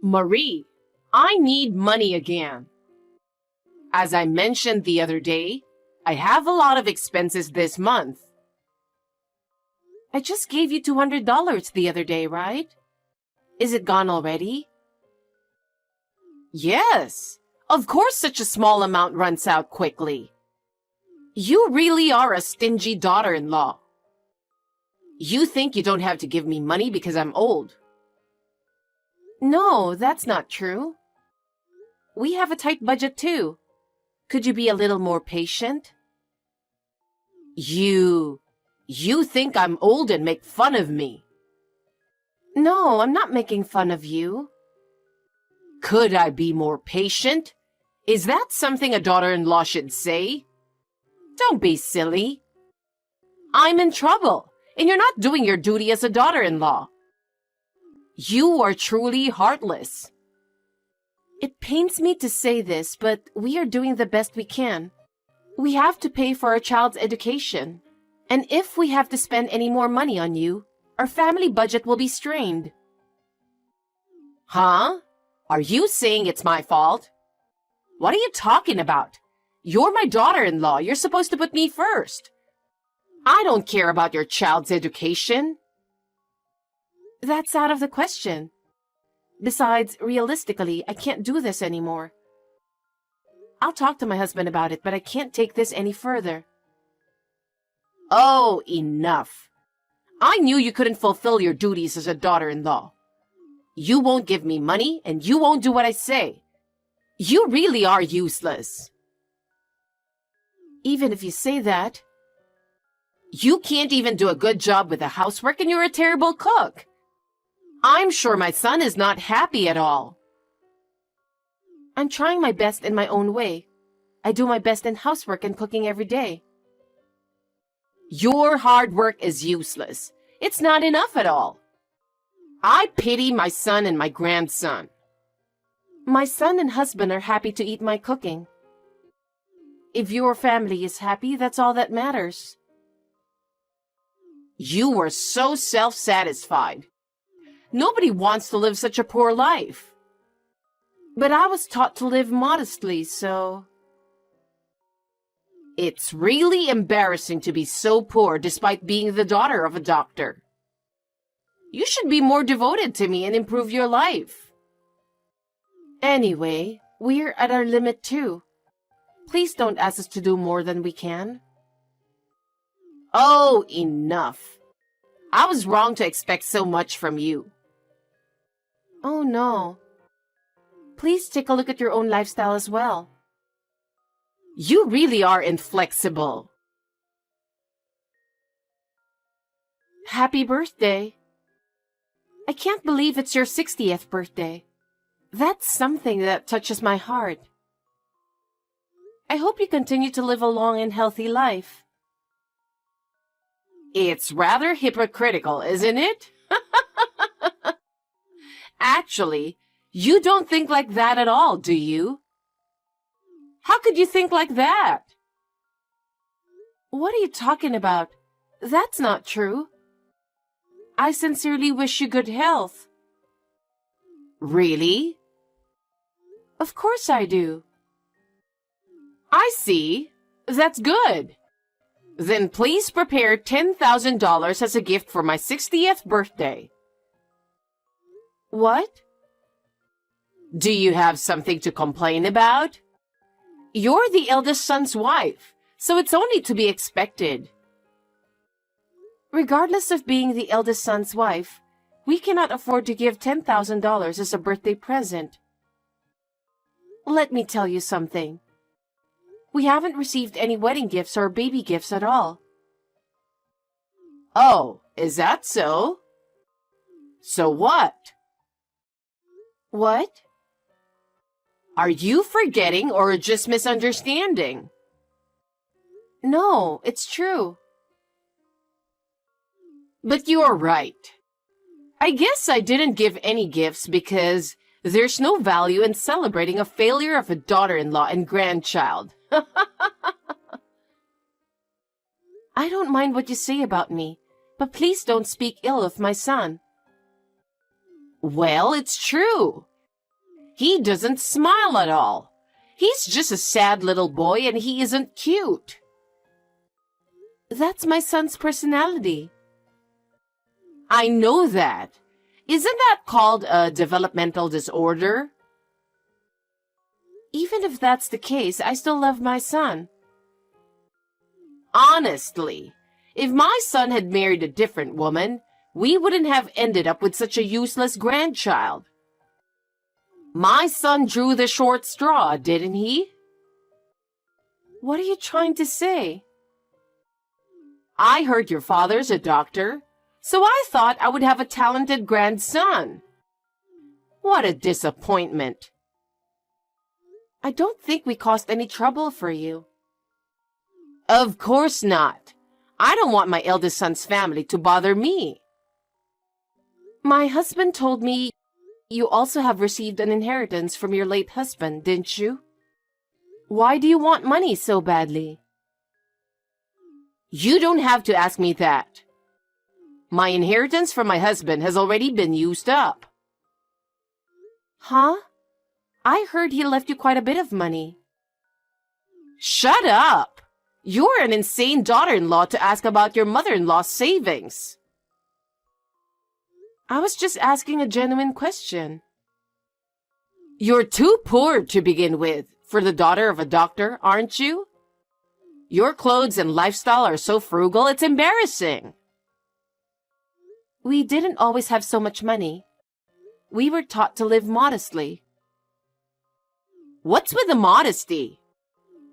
Marie, I need money again. As I mentioned the other day, I have a lot of expenses this month. I just gave you $200 the other day, right? Is it gone already? Yes. Of course such a small amount runs out quickly. You really are a stingy daughter-in-law. You think you don't have to give me money because I'm old. No, that's not true. We have a tight budget too. Could you be a little more patient? You think I'm old and make fun of me. No, I'm not making fun of you. Could I be more patient? Is that something a daughter-in-law should say? Don't be silly. I'm in trouble, and you're not doing your duty as a daughter-in-law. You are truly heartless. It pains me to say this, but we are doing the best we can. We have to pay for our child's education. And if we have to spend any more money on you, our family budget will be strained. Huh? Are you saying it's my fault? What are you talking about? You're my daughter-in-law. You're supposed to put me first. I don't care about your child's education. That's out of the question. Besides, realistically, I can't do this anymore. I'll talk to my husband about it, but I can't take this any further. Oh, enough. I knew you couldn't fulfill your duties as a daughter-in-law. You won't give me money, and you won't do what I say. You really are useless. Even if you say that, you can't even do a good job with the housework, and you're a terrible cook. I'm sure my son is not happy at all. I'm trying my best in my own way. I do my best in housework and cooking every day. Your hard work is useless. It's not enough at all. I pity my son and my grandson. My son and husband are happy to eat my cooking. If your family is happy, that's all that matters. You are so self-satisfied. Nobody wants to live such a poor life. But I was taught to live modestly, so... It's really embarrassing to be so poor despite being the daughter of a doctor. You should be more devoted to me and improve your life. Anyway, we're at our limit too. Please don't ask us to do more than we can. Oh, enough. I was wrong to expect so much from you. Oh, no. Please take a look at your own lifestyle as well. You really are inflexible. Happy birthday. I can't believe it's your 60th birthday. That's something that touches my heart. I hope you continue to live a long and healthy life. It's rather hypocritical, isn't it? Actually, you don't think like that at all, do you? How could you think like that? What are you talking about? That's not true. I sincerely wish you good health. Really? Of course I do. I see. That's good. Then please prepare $10,000 as a gift for my 60th birthday. What? Do you have something to complain about? You're the eldest son's wife, so it's only to be expected. Regardless of being the eldest son's wife, we cannot afford to give $10,000 as a birthday present. Let me tell you something. We haven't received any wedding gifts or baby gifts at all. Oh, is that so? So what? What? Are you forgetting or just misunderstanding? No, it's true. But you're right. I guess I didn't give any gifts because there's no value in celebrating a failure of a daughter-in-law and grandchild. I don't mind what you say about me, but please don't speak ill of my son. Well, it's true. He doesn't smile at all. He's just a sad little boy and he isn't cute. That's my son's personality. I know that. Isn't that called a developmental disorder? Even if that's the case, I still love my son. Honestly, if my son had married a different woman, we wouldn't have ended up with such a useless grandchild. My son drew the short straw, didn't he? What are you trying to say? I heard your father's a doctor, so I thought I would have a talented grandson. What a disappointment. I don't think we caused any trouble for you. Of course not. I don't want my eldest son's family to bother me. My husband told me you also have received an inheritance from your late husband, didn't you? Why do you want money so badly? You don't have to ask me that. My inheritance from my husband has already been used up. Huh? I heard he left you quite a bit of money. Shut up! You're an insane daughter-in-law to ask about your mother-in-law's savings. I was just asking a genuine question. You're too poor to begin with for the daughter of a doctor, aren't you? Your clothes and lifestyle are so frugal, it's embarrassing. We didn't always have so much money. We were taught to live modestly. What's with the modesty?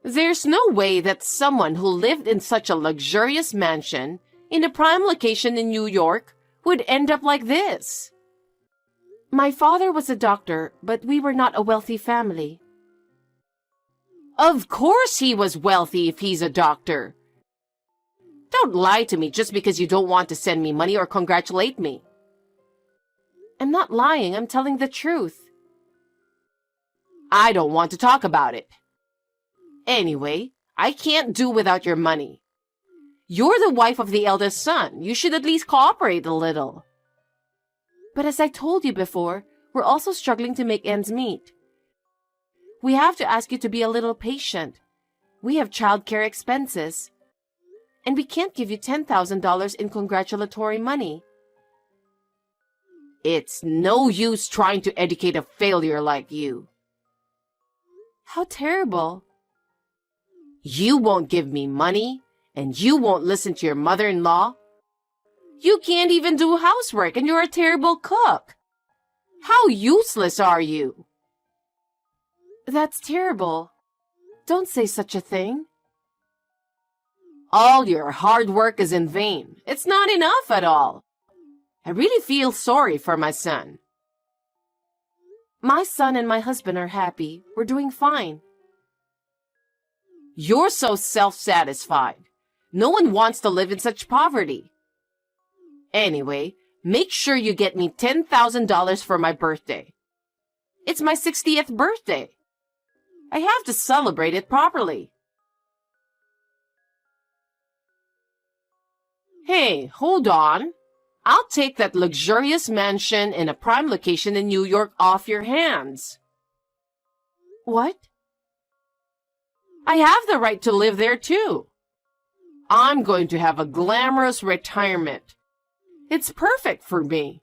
There's no way that someone who lived in such a luxurious mansion in a prime location in New York would end up like this. My father was a doctor, but we were not a wealthy family. Of course he was wealthy if he's a doctor. Don't lie to me just because you don't want to send me money or congratulate me. I'm not lying, I'm telling the truth. I don't want to talk about it. Anyway, I can't do without your money. You're the wife of the eldest son. You should at least cooperate a little. But as I told you before, we're also struggling to make ends meet. We have to ask you to be a little patient. We have childcare expenses. And we can't give you $10,000 in congratulatory money. It's no use trying to educate a failure like you. How terrible. You won't give me money, and you won't listen to your mother-in-law. You can't even do housework, and you're a terrible cook. How useless are you? That's terrible. Don't say such a thing. All your hard work is in vain. It's not enough at all. I really feel sorry for my son. My son and my husband are happy. We're doing fine. You're so self-satisfied. No one wants to live in such poverty. Anyway, make sure you get me $10,000 for my birthday. It's my 60th birthday. I have to celebrate it properly. Hey, hold on. I'll take that luxurious mansion in a prime location in New York off your hands. What? I have the right to live there too. I'm going to have a glamorous retirement. It's perfect for me.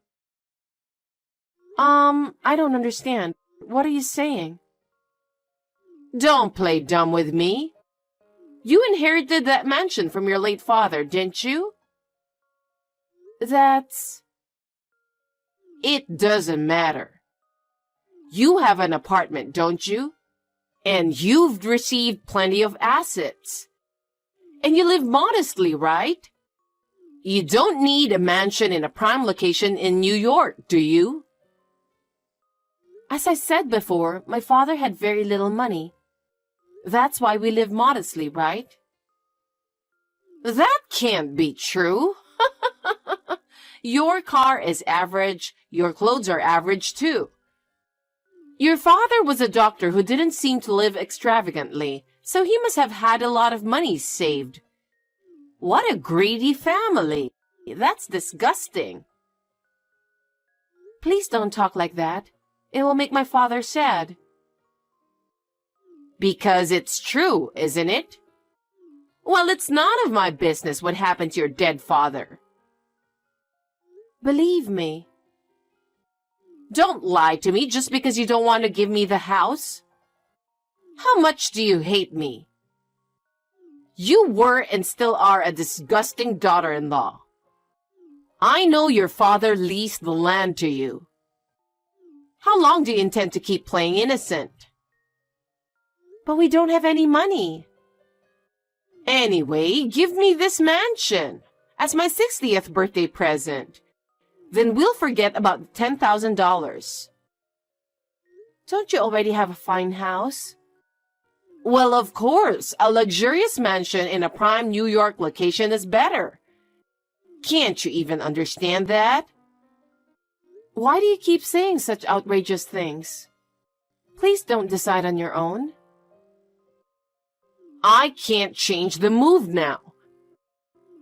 I don't understand. What are you saying? Don't play dumb with me. You inherited that mansion from your late father, didn't you? It doesn't matter. You have an apartment, don't you? And you've received plenty of assets. And you live modestly, right? You don't need a mansion in a prime location in New York, do you? As I said before, my father had very little money. That's why we live modestly, right? That can't be true. Your car is average. Your clothes are average too. Your father was a doctor who didn't seem to live extravagantly, so he must have had a lot of money saved. What a greedy family. That's disgusting. Please don't talk like that. It will make my father sad. Because it's true, isn't it? Well, it's none of my business what happened to your dead father. Believe me. Don't lie to me just because you don't want to give me the house. How much do you hate me? You were and still are a disgusting daughter-in-law. I know your father leased the land to you. How long do you intend to keep playing innocent? But we don't have any money. Anyway, give me this mansion as my 60th birthday present. Then we'll forget about the $10,000. Don't you already have a fine house? Well, of course, a luxurious mansion in a prime New York location is better. Can't you even understand that? Why do you keep saying such outrageous things? Please don't decide on your own. I can't change the move now.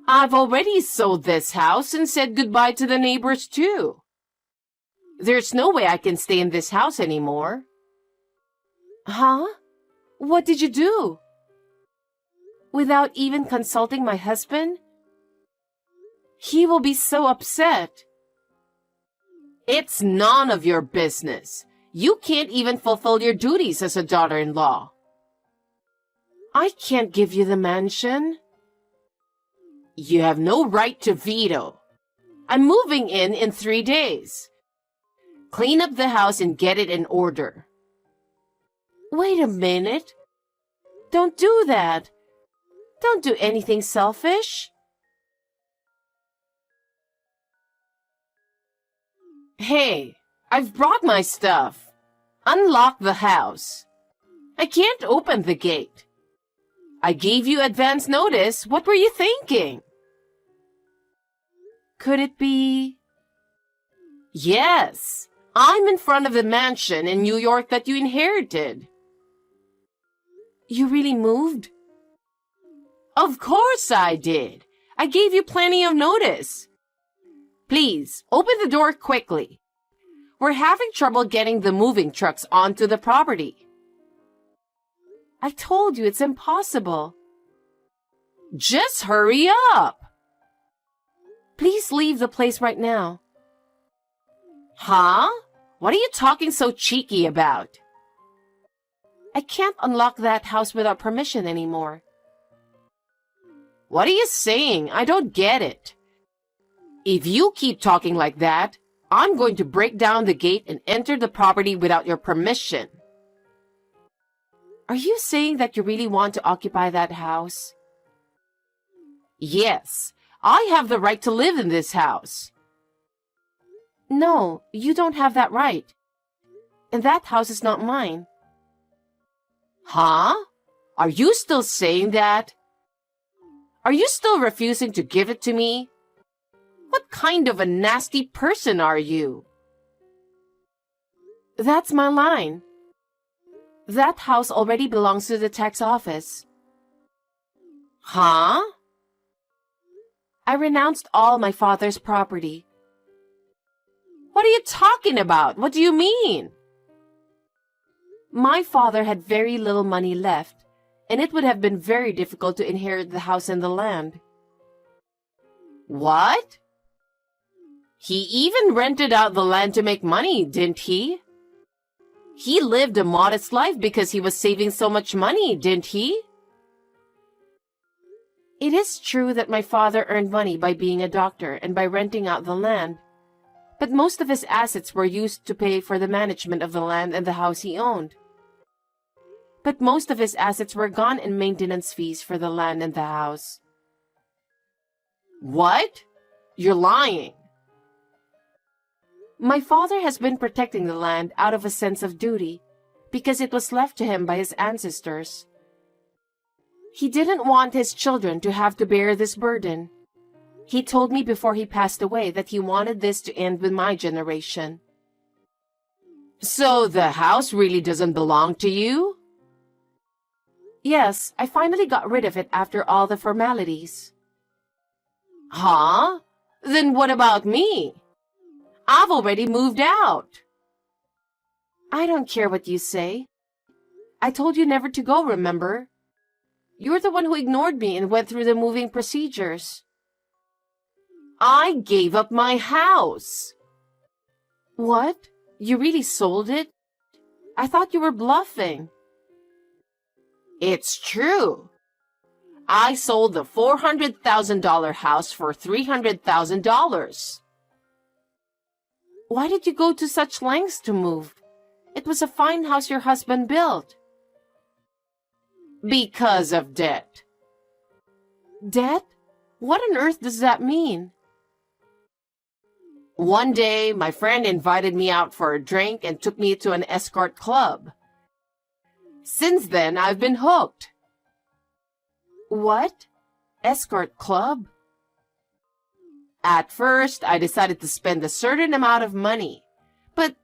I've already sold this house and said goodbye to the neighbors too. There's no way I can stay in this house anymore. Huh? What did you do? Without even consulting my husband? He will be so upset. It's none of your business. You can't even fulfill your duties as a daughter-in-law. I can't give you the mansion. You have no right to veto. I'm moving in 3 days. Clean up the house and get it in order. Wait a minute. Don't do that. Don't do anything selfish. Hey, I've brought my stuff. Unlock the house. I can't open the gate. I gave you advance notice. What were you thinking? Could it be? Yes, I'm in front of the mansion in New York that you inherited. You really moved? Of course I did. I gave you plenty of notice. Please, open the door quickly. We're having trouble getting the moving trucks onto the property. I told you it's impossible. Just hurry up. Please leave the place right now. Huh? What are you talking so cheeky about? I can't unlock that house without permission anymore. What are you saying? I don't get it. If you keep talking like that, I'm going to break down the gate and enter the property without your permission. Are you saying that you really want to occupy that house? Yes, I have the right to live in this house. No, you don't have that right. And that house is not mine. Huh? Are you still saying that? Are you still refusing to give it to me? What kind of a nasty person are you? That's my line. That house already belongs to the tax office. Huh? I renounced all my father's property. What are you talking about? What do you mean? My father had very little money left, and it would have been very difficult to inherit the house and the land. What? He even rented out the land to make money, didn't he? He lived a modest life because he was saving so much money, didn't he? It is true that my father earned money by being a doctor and by renting out the land, but most of his assets were used to pay for the management of the land and the house he owned. But most of his assets were gone in maintenance fees for the land and the house. What? You're lying. My father has been protecting the land out of a sense of duty because it was left to him by his ancestors. He didn't want his children to have to bear this burden. He told me before he passed away that he wanted this to end with my generation. So the house really doesn't belong to you? Yes, I finally got rid of it after all the formalities. Huh? Then what about me? I've already moved out. I don't care what you say. I told you never to go, remember? You're the one who ignored me and went through the moving procedures. I gave up my house. What? You really sold it? I thought you were bluffing. It's true. I sold the $400,000 house for $300,000. Why did you go to such lengths to move? It was a fine house your husband built. Because of debt. Debt? What on earth does that mean? One day, my friend invited me out for a drink and took me to an escort club. Since then, I've been hooked. What? Escort club? At first, I decided to spend a certain amount of money. But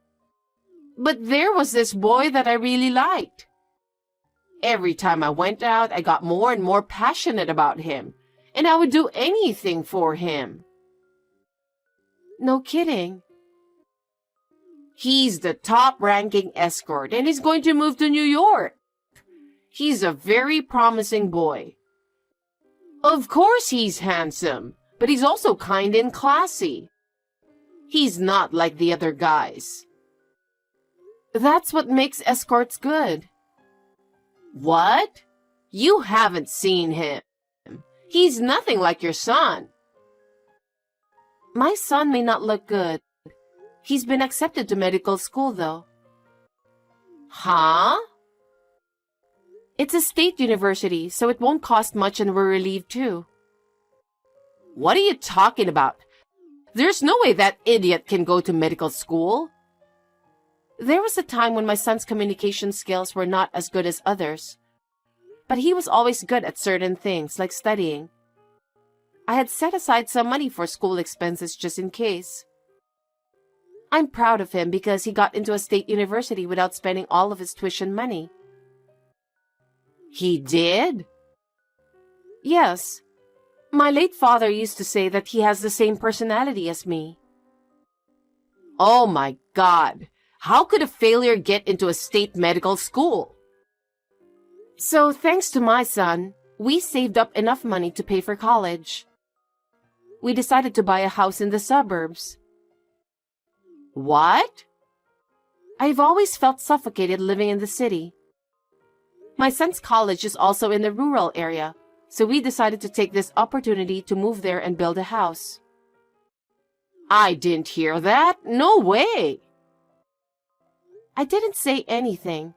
there was this boy that I really liked. Every time I went out, I got more and more passionate about him, and I would do anything for him. No kidding. He's the top-ranking escort, and he's going to move to New York. He's a very promising boy. Of course he's handsome, but he's also kind and classy. He's not like the other guys. That's what makes escorts good. What? You haven't seen him. He's nothing like your son. My son may not look good. He's been accepted to medical school, though. Huh? It's a state university, so it won't cost much and we're relieved too. What are you talking about? There's no way that idiot can go to medical school. There was a time when my son's communication skills were not as good as others. But he was always good at certain things, like studying. I had set aside some money for school expenses just in case. I'm proud of him because he got into a state university without spending all of his tuition money. He did? Yes. My late father used to say that he has the same personality as me. Oh my God! How could a failure get into a state medical school? So thanks to my son, we saved up enough money to pay for college. We decided to buy a house in the suburbs. What? I've always felt suffocated living in the city. My son's college is also in the rural area, so we decided to take this opportunity to move there and build a house. I didn't hear that. No way. I didn't say anything.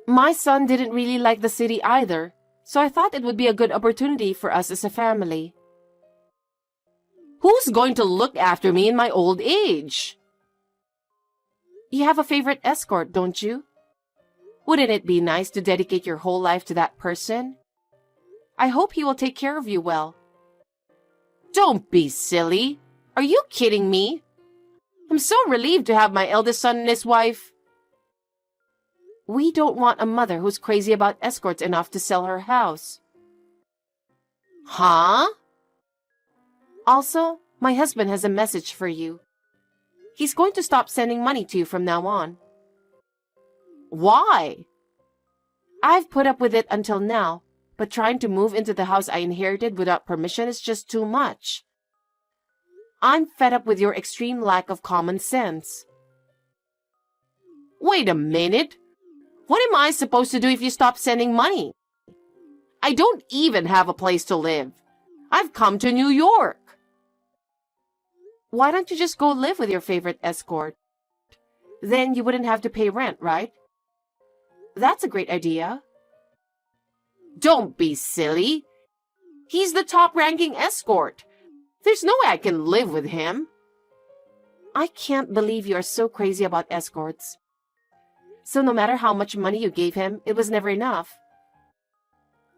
My son didn't really like the city either, so I thought it would be a good opportunity for us as a family. Who's going to look after me in my old age? You have a favorite escort, don't you? Wouldn't it be nice to dedicate your whole life to that person? I hope he will take care of you well. Don't be silly. Are you kidding me? I'm so relieved to have my eldest son and his wife. We don't want a mother who's crazy about escorts enough to sell her house. Huh? Also, my husband has a message for you. He's going to stop sending money to you from now on. Why? I've put up with it until now, but trying to move into the house I inherited without permission is just too much. I'm fed up with your extreme lack of common sense. Wait a minute. What am I supposed to do if you stop sending money? I don't even have a place to live. I've come to New York. Why don't you just go live with your favorite escort? Then you wouldn't have to pay rent, right? That's a great idea. Don't be silly. He's the top-ranking escort. There's no way I can live with him. I can't believe you are so crazy about escorts. So no matter how much money you gave him, it was never enough.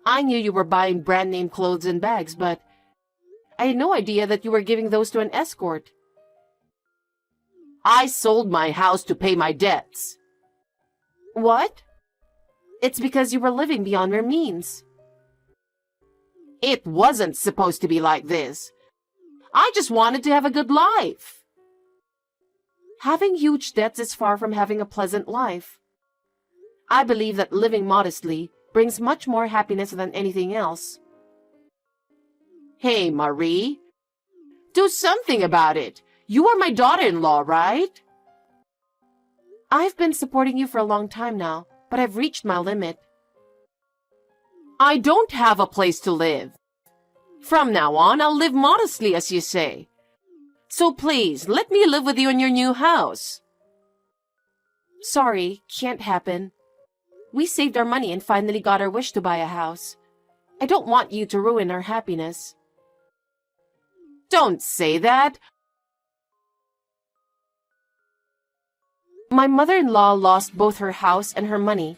I knew you were buying brand-name clothes and bags, but I had no idea that you were giving those to an escort. I sold my house to pay my debts. What? It's because you were living beyond your means. It wasn't supposed to be like this. I just wanted to have a good life. Having huge debts is far from having a pleasant life. I believe that living modestly brings much more happiness than anything else. Hey, Marie, do something about it. You are my daughter-in-law, right? I've been supporting you for a long time now, but I've reached my limit. I don't have a place to live. From now on, I'll live modestly, as you say. So please, let me live with you in your new house. Sorry, can't happen. We saved our money and finally got our wish to buy a house. I don't want you to ruin our happiness. Don't say that. My mother-in-law lost both her house and her money.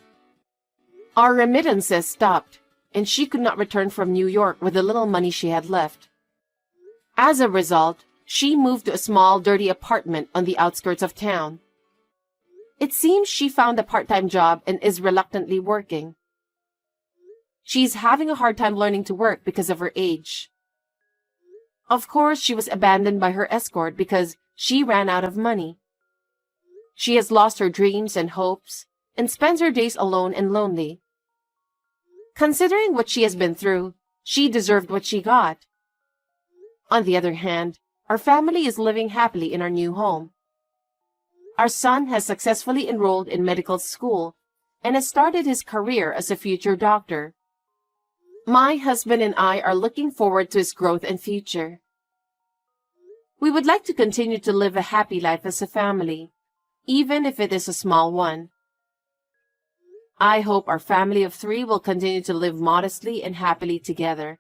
Our remittances stopped, and she could not return from New York with the little money she had left. As a result, she moved to a small, dirty apartment on the outskirts of town. It seems she found a part-time job and is reluctantly working. She's having a hard time learning to work because of her age. Of course, she was abandoned by her escort because she ran out of money. She has lost her dreams and hopes and spends her days alone and lonely. Considering what she has been through, she deserved what she got. On the other hand, our family is living happily in our new home. Our son has successfully enrolled in medical school and has started his career as a future doctor. My husband and I are looking forward to his growth and future. We would like to continue to live a happy life as a family, even if it is a small one. I hope our family of 3 will continue to live modestly and happily together.